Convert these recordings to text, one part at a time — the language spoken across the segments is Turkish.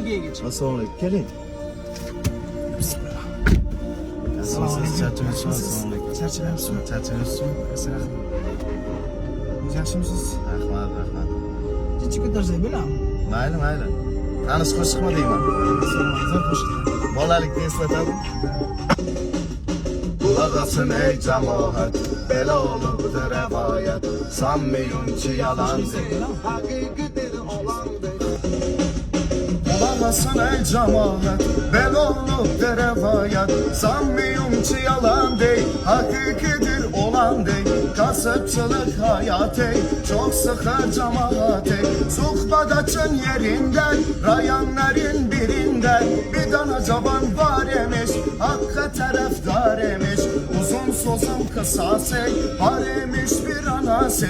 Türkiye'ye geçin. Assalomu alaykum. Keling. Bismillah. Assalomu alaykum. Assalomu alaykum. Charchamayapsizmi? Charchamayapsizmi? O'zi yaxshimisiz? Rahmat, rahmat. Kecha ko'tarsak bo'ladimi? Mayli. Tanish qo'shiqmi deyman? Zo'r qo'shiq. Bolalikni eslatadi. Bulasın ey cemaat, bela olubdu revayet. Sanmayın ki yalandır, hakikidir olandır. Bulasın ey cemaat, bela olubdu revayet. Sanmayın ki yalandır, hakikidir olandır. Kasıpçılık hayatı, çok sıkır cemaati. Suhbat açın yerinden, rayanların birinden. Bir tane cavan var emiş, hakka taraftar emiş. Uzun sözüm kısası, var emiş bir anası.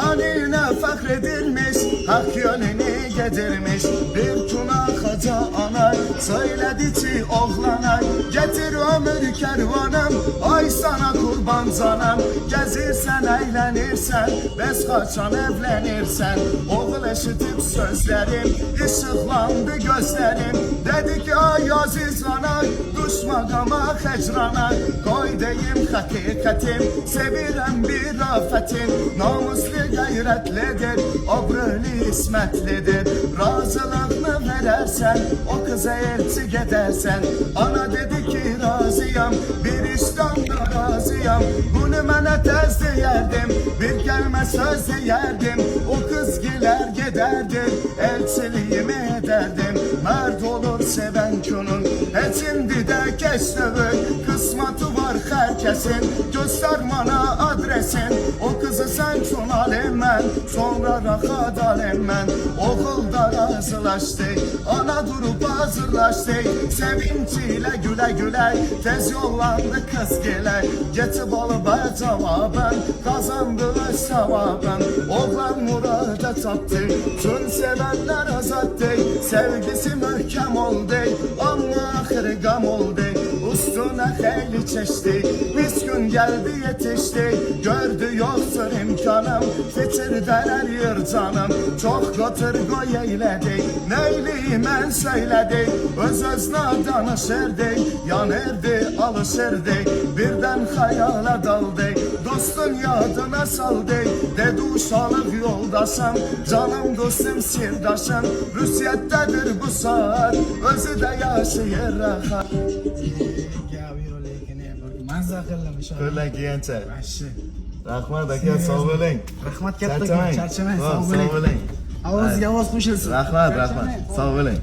Anine fakredilmiş, hak yönünü gedirmiş. Bir tuna haca ana, söyledi ki oğlana. Getir ömür kervanım, ay sana kurban canım. Gezirsen eğlenirsen, bez kaçan evlenirsen. Oğul eşitip sözlerim, ışıklandı gözlerim. Dedi ki ay aziz ana, düşma gama hecrana. Koy deyim hakikatim, sevirem bir afetin. Namuslu gayretlidir, obruli ismetlidir. Razılığını verersen, o kıza elçi gidersen. Ana dedi ki razıyam, bir işten de razıyam. Bunu mənə tez deyərdim, bir gəlmə söz deyərdim. O kız giler giderdim, elçiliğimi ederdim. Mərd olur seven günün, içindi de geçtövün. Kısmatı var herkesin, göster bana adresin. O kızı sen çun alim ben, sonra rahat alim ben. Okulda razılaştı, ana durup hazırlaştı. Sevinciyle güle güle, tez yollandı kız gele. Getib alıp cevabın, kazandı sevabın. Oğlan murada taptı, tüm sevenler azattı. Sevgisi mühkem oldu, ama ahırı gam oldu. Üstüne hayli çeşti, miskün geldi yetişti. Gördü yoktur imkanım, fitirden eriyor canım. Çok götür koy eyledi, neyliyim ben söyledi. Öz-özüne danışırdı, yanırdı alışırdı. Birden hayala daldı, dostun yadına saldı. Dedi uşalık yoldaşım, canım dostum sirdaşım. Rüsiyettedir bu saat, özü de yaşayır rahat. Manzara qilaman. Qo'ldan kelgancha. Yaxshi. Rahmat aka, sog' bo'ling. Rahmat katta, charchamang. Sog' bo'ling. Ovozga ovoz qo'shilsin. Rahmat, sog' bo'ling.